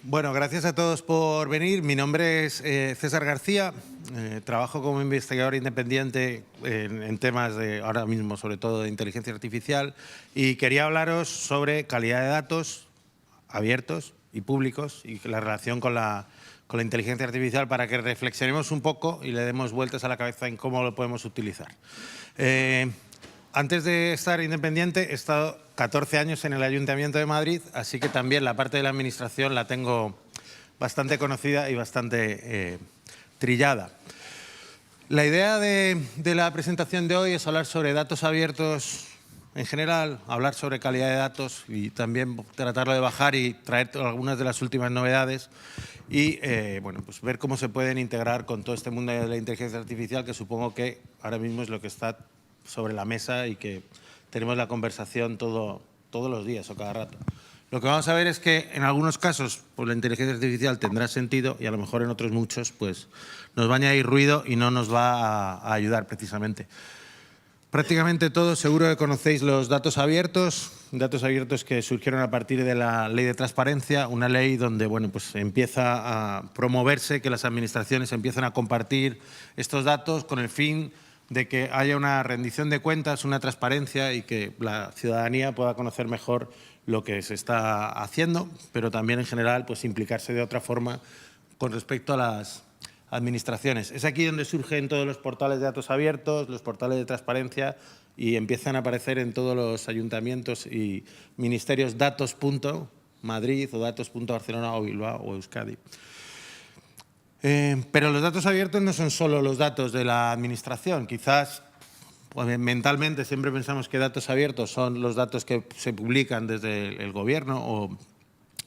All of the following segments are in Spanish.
Bueno, gracias a todos por venir. Mi nombre es César García. Trabajo como investigador independiente en temas de, ahora mismo, sobre todo de inteligencia artificial, y quería hablaros sobre calidad de datos abiertos y públicos y la relación con la inteligencia artificial para que reflexionemos un poco y le demos vueltas a la cabeza en cómo lo podemos utilizar. Antes de estar independiente he estado 14 años en el Ayuntamiento de Madrid, así que también la parte de la administración la tengo bastante conocida y bastante trillada. La idea de la presentación de hoy es hablar sobre datos abiertos en general, hablar sobre calidad de datos y también tratarlo de bajar y traer algunas de las últimas novedades y bueno, pues ver cómo se pueden integrar con todo este mundo de la inteligencia artificial, que supongo que ahora mismo es lo que está sobre la mesa y que tenemos la conversación todos los días o cada rato. Lo que vamos a ver es que en algunos casos pues, la inteligencia artificial tendrá sentido y a lo mejor en otros muchos pues, nos va a añadir ruido y no nos va a ayudar precisamente. Prácticamente todos seguro que conocéis los datos abiertos que surgieron a partir de la Ley de Transparencia, una ley donde bueno, pues empieza a promoverse que las administraciones empiezan a compartir estos datos con el fin de que haya una rendición de cuentas, una transparencia y que la ciudadanía pueda conocer mejor lo que se está haciendo, pero también en general pues implicarse de otra forma con respecto a las administraciones. Es aquí donde surgen todos los portales de datos abiertos, los portales de transparencia y empiezan a aparecer en todos los ayuntamientos y ministerios datos.madrid o datos.barcelona o Bilbao o Euskadi. Pero los datos abiertos no son solo los datos de la administración. Quizás pues, mentalmente siempre pensamos que datos abiertos son los datos que se publican desde el gobierno o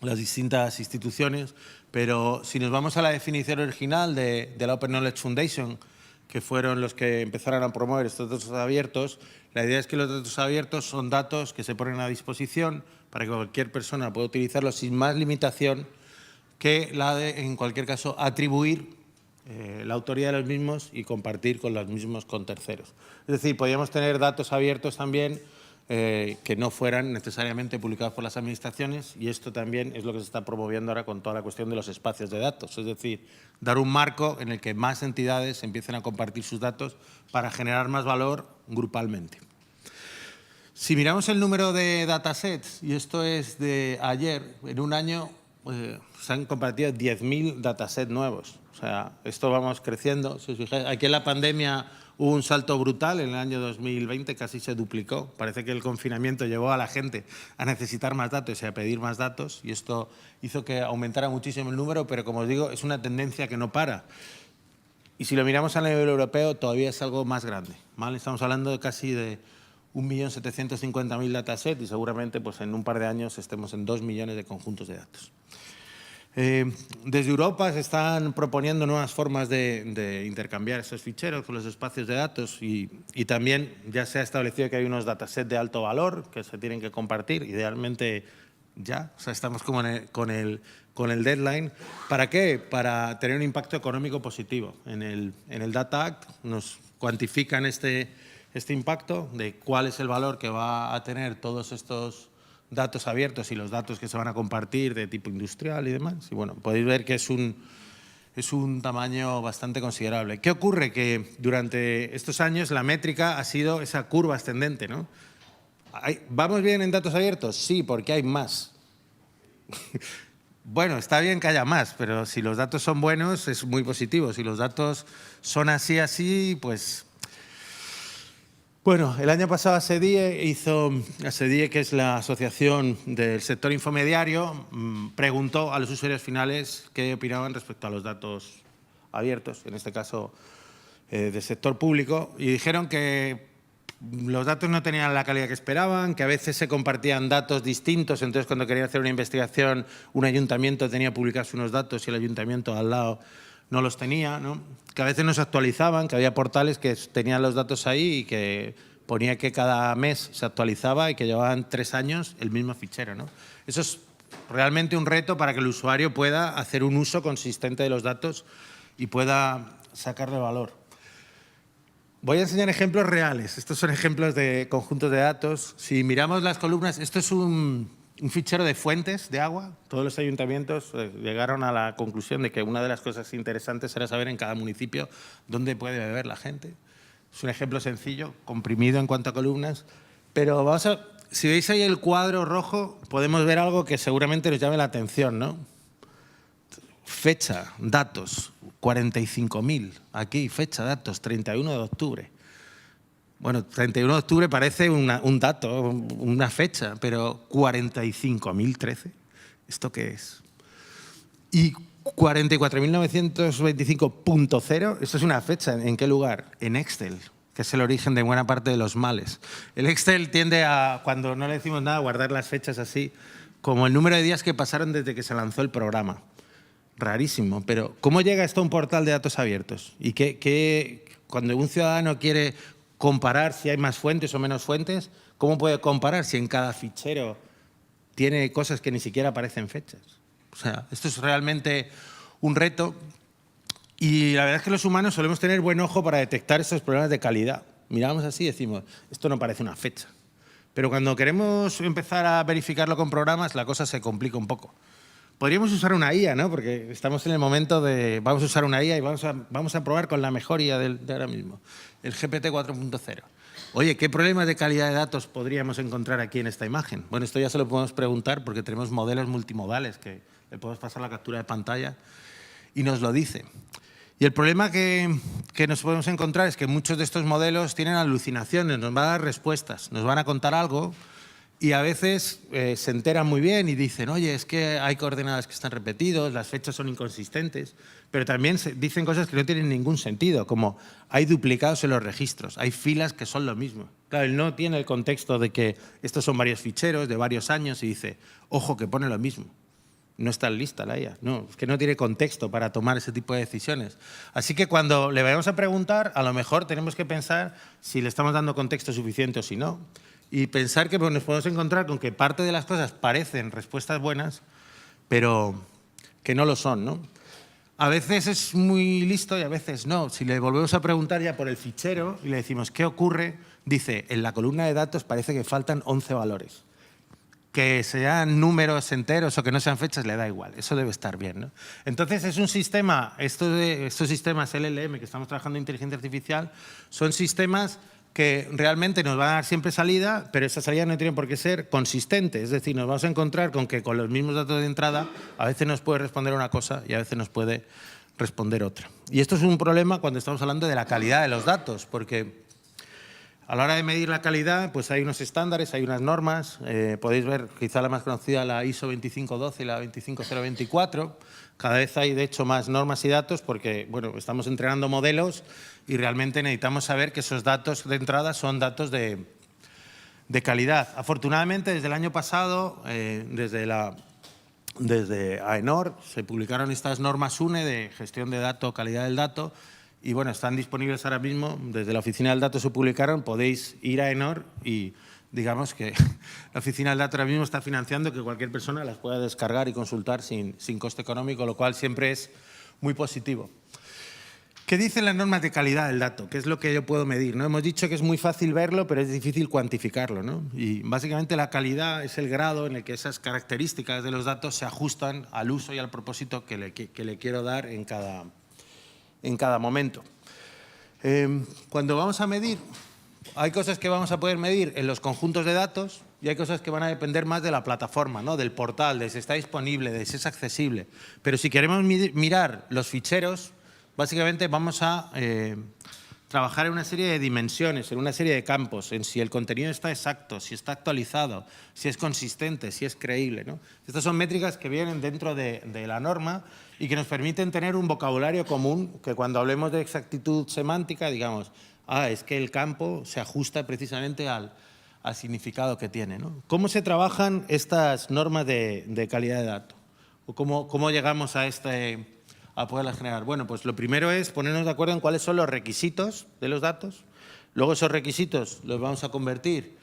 las distintas instituciones, pero si nos vamos a la definición original de la Open Knowledge Foundation, que fueron los que empezaron a promover estos datos abiertos, la idea es que los datos abiertos son datos que se ponen a disposición para que cualquier persona pueda utilizarlos sin más limitación que la de, en cualquier caso, atribuir la autoría de los mismos y compartir con los mismos con terceros. Es decir, podríamos tener datos abiertos también que no fueran necesariamente publicados por las administraciones y esto también es lo que se está promoviendo ahora con toda la cuestión de los espacios de datos, es decir, dar un marco en el que más entidades empiecen a compartir sus datos para generar más valor grupalmente. Si miramos el número de datasets, y esto es de ayer, en un año se han compartido 10.000 datasets nuevos. O sea, esto vamos creciendo. Si os fijáis, aquí en la pandemia hubo un salto brutal en el año 2020, casi se duplicó. Parece que el confinamiento llevó a la gente a necesitar más datos y a pedir más datos y esto hizo que aumentara muchísimo el número, pero como os digo, es una tendencia que no para. Y si lo miramos a nivel europeo, todavía es algo más grande, ¿vale? Estamos hablando de casi de 1.750.000 datasets y seguramente pues, en un par de años estemos en 2 millones de conjuntos de datos. Desde Europa se están proponiendo nuevas formas de intercambiar esos ficheros con los espacios de datos y también ya se ha establecido que hay unos datasets de alto valor que se tienen que compartir, idealmente ya, o sea, estamos como con el deadline. ¿Para qué? Para tener un impacto económico positivo. En el Data Act nos cuantifican este impacto de cuál es el valor que va a tener todos estos datos abiertos y los datos que se van a compartir de tipo industrial y demás. Y bueno, podéis ver que es un tamaño bastante considerable. ¿Qué ocurre? Que durante estos años la métrica ha sido esa curva ascendente, ¿no? ¿Vamos bien en datos abiertos? Sí, porque hay más. Bueno, está bien que haya más, pero si los datos son buenos es muy positivo. Si los datos son así, pues... Bueno, el año pasado ASEDIE, que es la asociación del sector infomediario, preguntó a los usuarios finales qué opinaban respecto a los datos abiertos, en este caso del sector público, y dijeron que los datos no tenían la calidad que esperaban, que a veces se compartían datos distintos, entonces cuando querían hacer una investigación, un ayuntamiento tenía que publicarse unos datos y el ayuntamiento al lado no los tenía, ¿no? Que a veces no se actualizaban, que había portales que tenían los datos ahí y que ponía que cada mes se actualizaba y que llevaban 3 años el mismo fichero, ¿no? Eso es realmente un reto para que el usuario pueda hacer un uso consistente de los datos y pueda sacarle valor. Voy a enseñar ejemplos reales. Estos son ejemplos de conjuntos de datos. Si miramos las columnas, esto es un un fichero de fuentes de agua. Todos los ayuntamientos llegaron a la conclusión de que una de las cosas interesantes era saber en cada municipio dónde puede beber la gente. Es un ejemplo sencillo, comprimido en cuanto a columnas, pero si veis ahí el cuadro rojo, podemos ver algo que seguramente nos llame la atención, ¿no? Fecha, datos, 45.000. Aquí, fecha, datos, 31 de octubre. Bueno, 31 de octubre parece un dato, una fecha, pero 45.013, ¿esto qué es? Y 44.925.0, esto es una fecha, ¿en qué lugar? En Excel, que es el origen de buena parte de los males. El Excel tiende a, cuando no le decimos nada, a guardar las fechas así, como el número de días que pasaron desde que se lanzó el programa. Rarísimo, pero ¿cómo llega esto a un portal de datos abiertos? Y cuando un ciudadano quiere comparar si hay más fuentes o menos fuentes, ¿cómo puede comparar si en cada fichero tiene cosas que ni siquiera aparecen fechas? O sea, esto es realmente un reto y la verdad es que los humanos solemos tener buen ojo para detectar estos problemas de calidad. Miramos así y decimos, esto no parece una fecha. Pero cuando queremos empezar a verificarlo con programas, la cosa se complica un poco. Podríamos usar una IA, ¿no? Porque estamos en el momento de vamos a usar una IA y vamos a probar con la mejor IA de ahora mismo, el GPT 4.0. Oye, ¿qué problemas de calidad de datos podríamos encontrar aquí en esta imagen? Bueno, esto ya se lo podemos preguntar porque tenemos modelos multimodales que le podemos pasar la captura de pantalla y nos lo dice. Y el problema que nos podemos encontrar es que muchos de estos modelos tienen alucinaciones, nos van a dar respuestas, nos van a contar algo. Y a veces se enteran muy bien y dicen, oye, es que hay coordenadas que están repetidas, las fechas son inconsistentes, pero también dicen cosas que no tienen ningún sentido, como hay duplicados en los registros, hay filas que son lo mismo. Claro, él no tiene el contexto de que estos son varios ficheros de varios años y dice, ojo, que pone lo mismo. No está lista la IA, no, es que no tiene contexto para tomar ese tipo de decisiones. Así que cuando le vayamos a preguntar, a lo mejor tenemos que pensar si le estamos dando contexto suficiente o si no. Y pensar que nos podemos encontrar con que parte de las cosas parecen respuestas buenas, pero que no lo son, ¿no? A veces es muy listo y a veces no. Si le volvemos a preguntar ya por el fichero y le decimos ¿qué ocurre? Dice, en la columna de datos parece que faltan 11 valores. Que sean números enteros o que no sean fechas, le da igual. Eso debe estar bien, ¿no? Entonces, es un sistema, estos sistemas LLM que estamos trabajando en inteligencia artificial, son sistemas que realmente nos van a dar siempre salida, pero esa salida no tiene por qué ser consistente. Es decir, nos vamos a encontrar con que con los mismos datos de entrada a veces nos puede responder una cosa y a veces nos puede responder otra. Y esto es un problema cuando estamos hablando de la calidad de los datos, porque a la hora de medir la calidad, pues hay unos estándares, hay unas normas. Podéis ver, quizá la más conocida, la ISO 25012 y la 25024. Cada vez hay, de hecho, más normas y datos porque, bueno, estamos entrenando modelos y realmente necesitamos saber que esos datos de entrada son datos de calidad. Afortunadamente, desde el año pasado, desde AENOR, se publicaron estas normas UNE de gestión de datos, calidad del dato, y bueno, están disponibles ahora mismo. Desde la Oficina del Dato se publicaron, podéis ir a AENOR y digamos que la Oficina del Dato ahora mismo está financiando que cualquier persona las pueda descargar y consultar sin coste económico, lo cual siempre es muy positivo. ¿Qué dicen las normas de calidad del dato? ¿Qué es lo que yo puedo medir? ¿No? Hemos dicho que es muy fácil verlo, pero es difícil cuantificarlo, ¿no? Y básicamente la calidad es el grado en el que esas características de los datos se ajustan al uso y al propósito que le quiero dar en cada momento. Cuando vamos a medir, hay cosas que vamos a poder medir en los conjuntos de datos y hay cosas que van a depender más de la plataforma, ¿no? Del portal, de si está disponible, de si es accesible. Pero si queremos mirar los ficheros, básicamente vamos a trabajar en una serie de dimensiones, en una serie de campos, en si el contenido está exacto, si está actualizado, si es consistente, si es creíble, ¿no? Estas son métricas que vienen dentro de la norma y que nos permiten tener un vocabulario común que cuando hablemos de exactitud semántica, digamos, es que el campo se ajusta precisamente al significado que tiene, ¿no? ¿Cómo se trabajan estas normas de calidad de datos? ¿O cómo llegamos a poderlas generar? Bueno, pues lo primero es ponernos de acuerdo en cuáles son los requisitos de los datos. Luego esos requisitos los vamos a convertir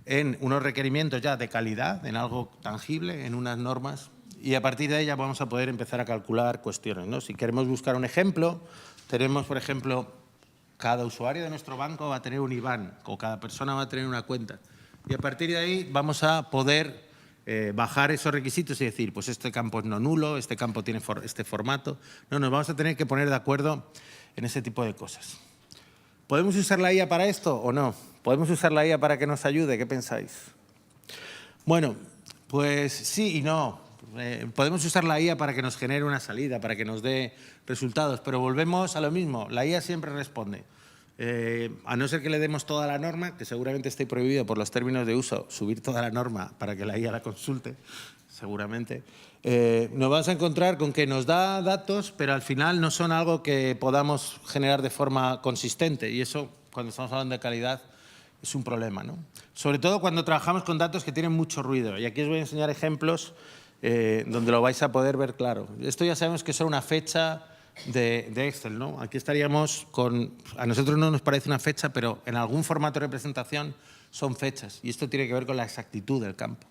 en unos requerimientos ya de calidad, en algo tangible, en unas normas, y a partir de ellas vamos a poder empezar a calcular cuestiones, ¿no? Si queremos buscar un ejemplo, tenemos, por ejemplo, cada usuario de nuestro banco va a tener un IBAN o cada persona va a tener una cuenta. Y a partir de ahí vamos a poder bajar esos requisitos y decir, pues este campo es no nulo, este campo tiene este formato. No, nos vamos a tener que poner de acuerdo en ese tipo de cosas. ¿Podemos usar la IA para esto o no? ¿Podemos usar la IA para que nos ayude? ¿Qué pensáis? Bueno, pues sí y no. Podemos usar la IA para que nos genere una salida, para que nos dé resultados, pero volvemos a lo mismo. La IA siempre responde. A no ser que le demos toda la norma, que seguramente esté prohibido por los términos de uso subir toda la norma para que la IA la consulte, seguramente, nos vamos a encontrar con que nos da datos, pero al final no son algo que podamos generar de forma consistente, y eso, cuando estamos hablando de calidad, es un problema, ¿no? Sobre todo cuando trabajamos con datos que tienen mucho ruido. Y aquí os voy a enseñar ejemplos donde lo vais a poder ver claro. Esto ya sabemos que es una fecha de Excel, ¿no? Aquí estaríamos con... A nosotros no nos parece una fecha, pero en algún formato de representación son fechas. Y esto tiene que ver con la exactitud del campo.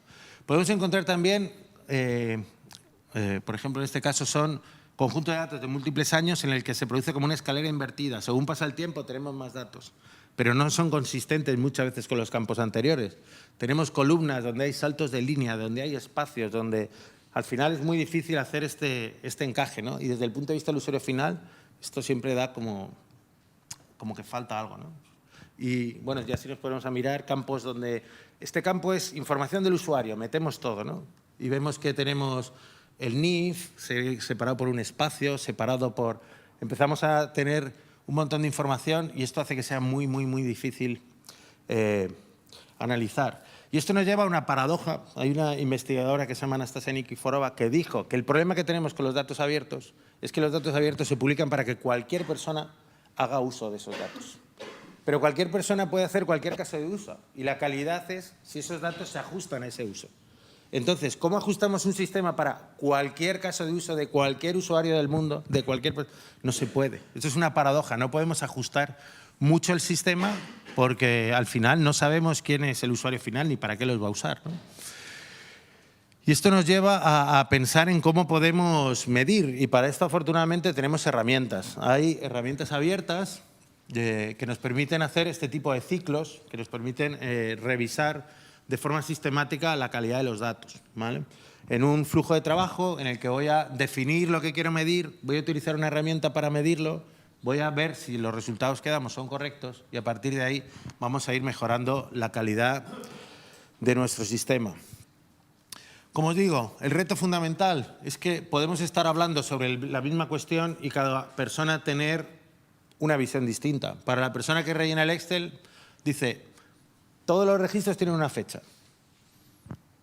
Podemos encontrar también, por ejemplo, en este caso son conjuntos de datos de múltiples años en el que se produce como una escalera invertida. Según pasa el tiempo tenemos más datos, pero no son consistentes muchas veces con los campos anteriores. Tenemos columnas donde hay saltos de línea, donde hay espacios, donde al final es muy difícil hacer este encaje, ¿no? Y desde el punto de vista del usuario final, esto siempre da como que falta algo, ¿no? Y bueno, ya sí nos ponemos a mirar campos donde este campo es información del usuario, metemos todo, ¿no? Y vemos que tenemos el NIF separado por un espacio, separado por... Empezamos a tener un montón de información y esto hace que sea muy, muy, muy difícil analizar. Y esto nos lleva a una paradoja. Hay una investigadora que se llama Anastasia Nikiforova que dijo que el problema que tenemos con los datos abiertos es que los datos abiertos se publican para que cualquier persona haga uso de esos datos. Pero cualquier persona puede hacer cualquier caso de uso y la calidad es si esos datos se ajustan a ese uso. Entonces, ¿cómo ajustamos un sistema para cualquier caso de uso de cualquier usuario del mundo, de cualquier... No se puede. Esto es una paradoja. No podemos ajustar mucho el sistema porque al final no sabemos quién es el usuario final ni para qué los va a usar, ¿no? Y esto nos lleva a pensar en cómo podemos medir y para esto afortunadamente tenemos herramientas. Hay herramientas abiertas que nos permiten hacer este tipo de ciclos, que nos permiten revisar de forma sistemática la calidad de los datos, ¿vale? En un flujo de trabajo en el que voy a definir lo que quiero medir, voy a utilizar una herramienta para medirlo, voy a ver si los resultados que damos son correctos y a partir de ahí vamos a ir mejorando la calidad de nuestro sistema. Como os digo, el reto fundamental es que podemos estar hablando sobre la misma cuestión y cada persona tener una visión distinta. Para la persona que rellena el Excel, dice, todos los registros tienen una fecha.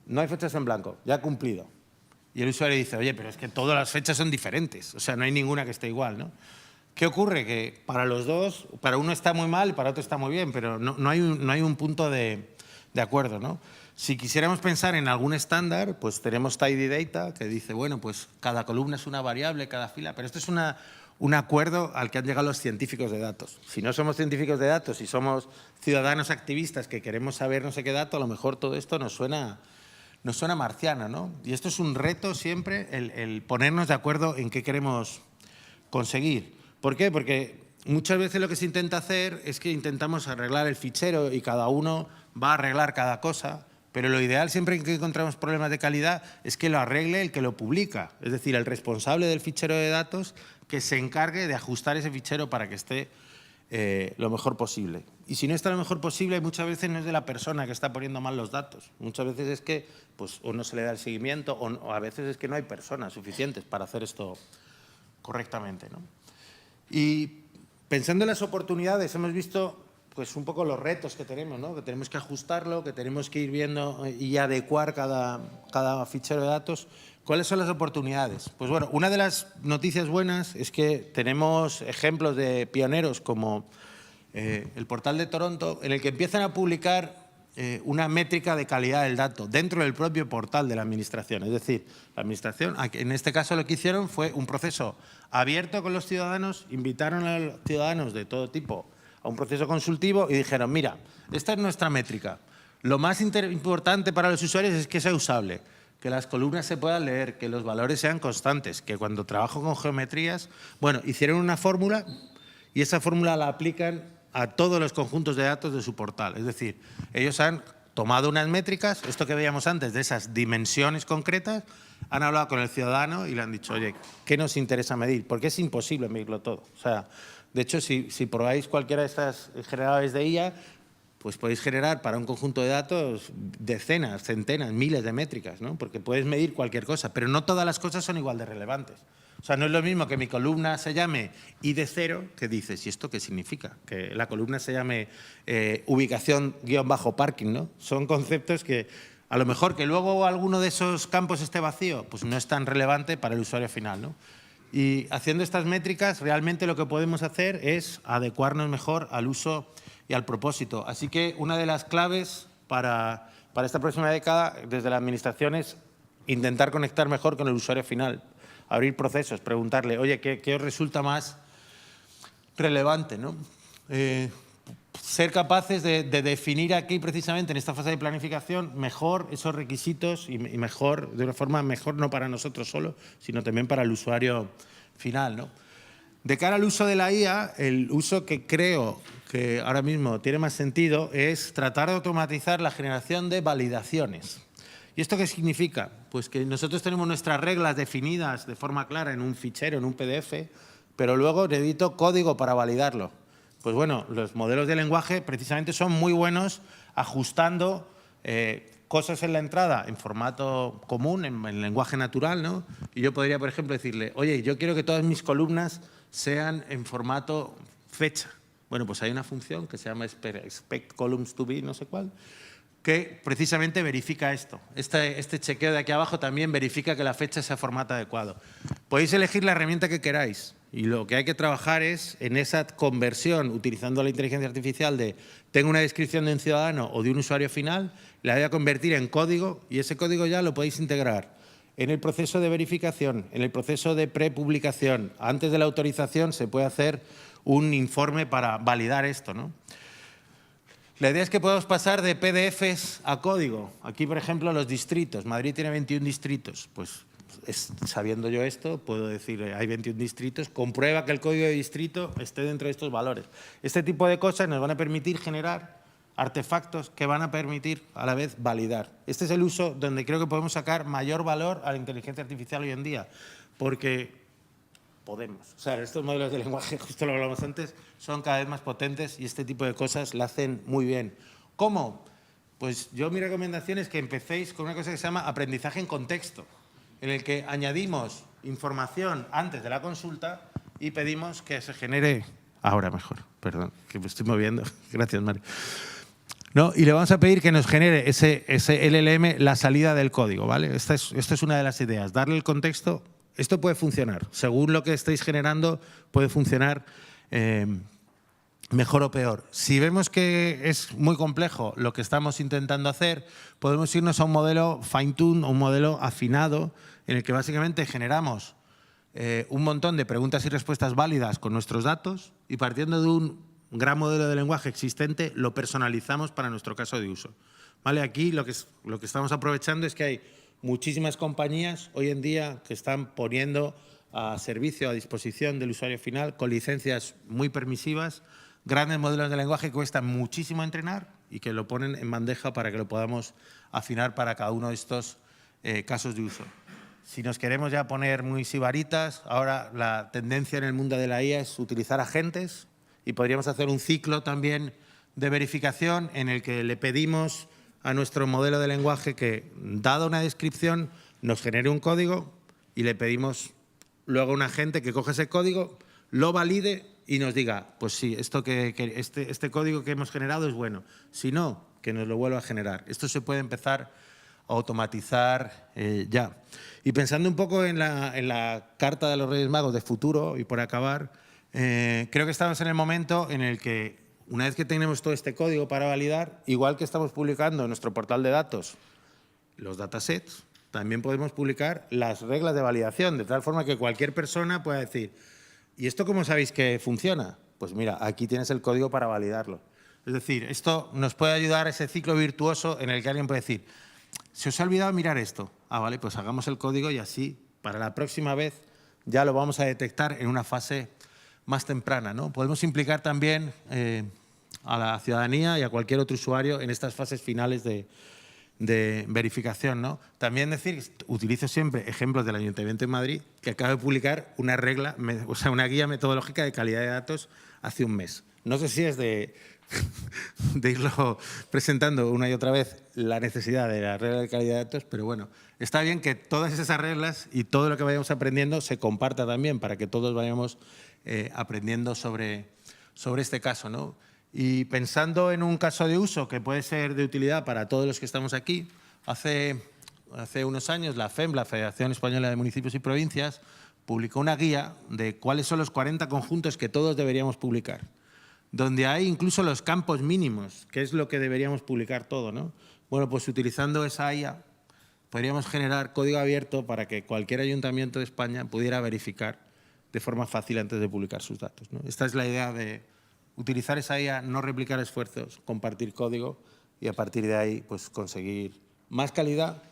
No hay fechas en blanco, ya ha cumplido. Y el usuario dice, oye, pero es que todas las fechas son diferentes, o sea, no hay ninguna que esté igual, ¿no? ¿Qué ocurre? Que para los dos, para uno está muy mal y para otro está muy bien, pero no hay un punto de acuerdo, ¿no? Si quisiéramos pensar en algún estándar, pues tenemos Tidy Data, que dice, bueno, pues cada columna es una variable, cada fila, pero esto es un acuerdo al que han llegado los científicos de datos. Si no somos científicos de datos y somos ciudadanos activistas que queremos saber no sé qué dato, a lo mejor todo esto nos suena marciano, ¿no? Y esto es un reto siempre, el ponernos de acuerdo en qué queremos conseguir. ¿Por qué? Porque muchas veces lo que se intenta hacer es que intentamos arreglar el fichero y cada uno va a arreglar cada cosa, pero lo ideal siempre que encontramos problemas de calidad es que lo arregle el que lo publica, es decir, el responsable del fichero de datos que se encargue de ajustar ese fichero para que esté lo mejor posible. Y si no está lo mejor posible, muchas veces no es de la persona que está poniendo mal los datos. Muchas veces es que pues, o no se le da el seguimiento o a veces es que no hay personas suficientes para hacer esto correctamente, ¿no? Y pensando en las oportunidades, hemos visto pues, un poco los retos que tenemos, ¿no? Que tenemos que ajustarlo, que tenemos que ir viendo y adecuar cada fichero de datos. ¿Cuáles son las oportunidades? Pues bueno, una de las noticias buenas es que tenemos ejemplos de pioneros como el portal de Toronto, en el que empiezan a publicar una métrica de calidad del dato dentro del propio portal de la administración. Es decir, la administración, en este caso lo que hicieron fue un proceso abierto con los ciudadanos, invitaron a los ciudadanos de todo tipo a un proceso consultivo y dijeron, mira, esta es nuestra métrica. Lo más importante para los usuarios es que sea usable, que las columnas se puedan leer, que los valores sean constantes, que cuando trabajo con geometrías, bueno, hicieron una fórmula y esa fórmula la aplican a todos los conjuntos de datos de su portal. Es decir, ellos han tomado unas métricas, esto que veíamos antes de esas dimensiones concretas, han hablado con el ciudadano y le han dicho, oye, ¿qué nos interesa medir? Porque es imposible medirlo todo. O sea, de hecho, si probáis cualquiera de estas generadores de IA, pues podéis generar para un conjunto de datos decenas, centenas, miles de métricas, ¿no? Porque puedes medir cualquier cosa, pero no todas las cosas son igual de relevantes. O sea, no es lo mismo que mi columna se llame I de 0, que dices, ¿y esto qué significa? Que la columna se llame ubicación-parking, ¿no? Son conceptos que a lo mejor que luego alguno de esos campos esté vacío, pues no es tan relevante para el usuario final, ¿no? Y haciendo estas métricas, realmente lo que podemos hacer es adecuarnos mejor al uso y al propósito. Así que una de las claves para esta próxima década desde la administración es intentar conectar mejor con el usuario final, abrir procesos, preguntarle, oye, ¿qué os resulta más relevante, ¿no? Ser capaces de definir aquí precisamente en esta fase de planificación mejor esos requisitos y mejor, de una forma mejor no para nosotros solo, sino también para el usuario final, ¿no? De cara al uso de la IA, el uso que creo que ahora mismo tiene más sentido es tratar de automatizar la generación de validaciones. ¿Y esto qué significa? Pues que nosotros tenemos nuestras reglas definidas de forma clara en un fichero, en un PDF, pero luego necesito código para validarlo. Pues bueno, los modelos de lenguaje precisamente son muy buenos ajustando cosas en la entrada en formato común, en lenguaje natural, ¿no? Y yo podría, por ejemplo, decirle, oye, yo quiero que todas mis columnas sean en formato fecha. Bueno, pues hay una función que se llama expect columns to be, no sé cuál, que precisamente verifica esto. Este chequeo de aquí abajo también verifica que la fecha sea formato adecuado. Podéis elegir la herramienta que queráis y lo que hay que trabajar es en esa conversión utilizando la inteligencia artificial de tengo una descripción de un ciudadano o de un usuario final, la voy a convertir en código y ese código ya lo podéis integrar en el proceso de verificación, en el proceso de prepublicación. Antes de la autorización se puede hacer un informe para validar esto, ¿no? La idea es que podemos pasar de PDFs a código. Aquí, por ejemplo, los distritos. Madrid tiene 21 distritos. Pues sabiendo yo esto, puedo decir, hay 21 distritos, comprueba que el código de distrito esté dentro de estos valores. Este tipo de cosas nos van a permitir generar artefactos que van a permitir, a la vez, validar. Este es el uso donde creo que podemos sacar mayor valor a la inteligencia artificial hoy en día, porque podemos. O sea, estos modelos de lenguaje, justo lo hablamos antes, son cada vez más potentes y este tipo de cosas la hacen muy bien. ¿Cómo? Pues yo mi recomendación es que empecéis con una cosa que se llama aprendizaje en contexto, en el que añadimos información antes de la consulta y pedimos que se genere… Ahora mejor, perdón, que me estoy moviendo. Gracias, Mario. ¿No? Y le vamos a pedir que nos genere ese LLM la salida del código, ¿vale? Esta es una de las ideas, darle el contexto. Esto puede funcionar, según lo que estéis generando, puede funcionar mejor o peor. Si vemos que es muy complejo lo que estamos intentando hacer, podemos irnos a un modelo fine-tune, un modelo afinado, en el que básicamente generamos un montón de preguntas y respuestas válidas con nuestros datos y partiendo de un gran modelo de lenguaje existente, lo personalizamos para nuestro caso de uso. ¿Vale? Aquí lo que estamos aprovechando es que hay muchísimas compañías hoy en día que están poniendo a servicio, a disposición del usuario final, con licencias muy permisivas, grandes modelos de lenguaje que cuestan muchísimo entrenar y que lo ponen en bandeja para que lo podamos afinar para cada uno de estos casos de uso. Si nos queremos ya poner muy sibaritas, ahora la tendencia en el mundo de la IA es utilizar agentes y podríamos hacer un ciclo también de verificación en el que le pedimos a nuestro modelo de lenguaje que, dada una descripción, nos genere un código y le pedimos luego a un agente que coge ese código, lo valide y nos diga, pues sí, este código que hemos generado es bueno. Si no, que nos lo vuelva a generar. Esto se puede empezar a automatizar ya. Y pensando un poco en la Carta de los Reyes Magos de futuro, y por acabar, creo que estamos en el momento en el que una vez que tenemos todo este código para validar, igual que estamos publicando en nuestro portal de datos los datasets, también podemos publicar las reglas de validación, de tal forma que cualquier persona pueda decir, ¿y esto cómo sabéis que funciona? Pues mira, aquí tienes el código para validarlo. Es decir, esto nos puede ayudar a ese ciclo virtuoso en el que alguien puede decir, ¿se os ha olvidado mirar esto? Ah, vale, pues hagamos el código y así, para la próxima vez, ya lo vamos a detectar en una fase más temprana, ¿no? Podemos implicar también a la ciudadanía y a cualquier otro usuario en estas fases finales de verificación, ¿no? También decir, utilizo siempre ejemplos del Ayuntamiento de Madrid, que acaba de publicar una regla, o sea, una guía metodológica de calidad de datos hace un mes. No sé si es de irlo presentando una y otra vez la necesidad de la regla de calidad de datos, pero bueno, está bien que todas esas reglas y todo lo que vayamos aprendiendo se comparta también para que todos vayamos aprendiendo sobre este caso, ¿no? Y pensando en un caso de uso que puede ser de utilidad para todos los que estamos aquí, hace unos años la FEM, la Federación Española de Municipios y Provincias, publicó una guía de cuáles son los 40 conjuntos que todos deberíamos publicar, donde hay incluso los campos mínimos, que es lo que deberíamos publicar todo, ¿no? Bueno, pues utilizando esa IA podríamos generar código abierto para que cualquier ayuntamiento de España pudiera verificar de forma fácil antes de publicar sus datos, ¿no? Esta es la idea de utilizar esa IA, no replicar esfuerzos, compartir código y a partir de ahí pues, conseguir más calidad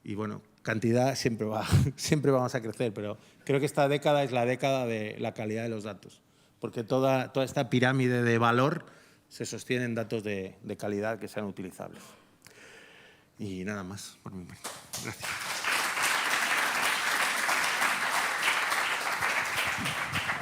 y, bueno, cantidad siempre vamos a crecer, pero creo que esta década es la década de la calidad de los datos, porque toda esta pirámide de valor se sostiene en datos de calidad que sean utilizables. Y nada más por mi parte. Gracias.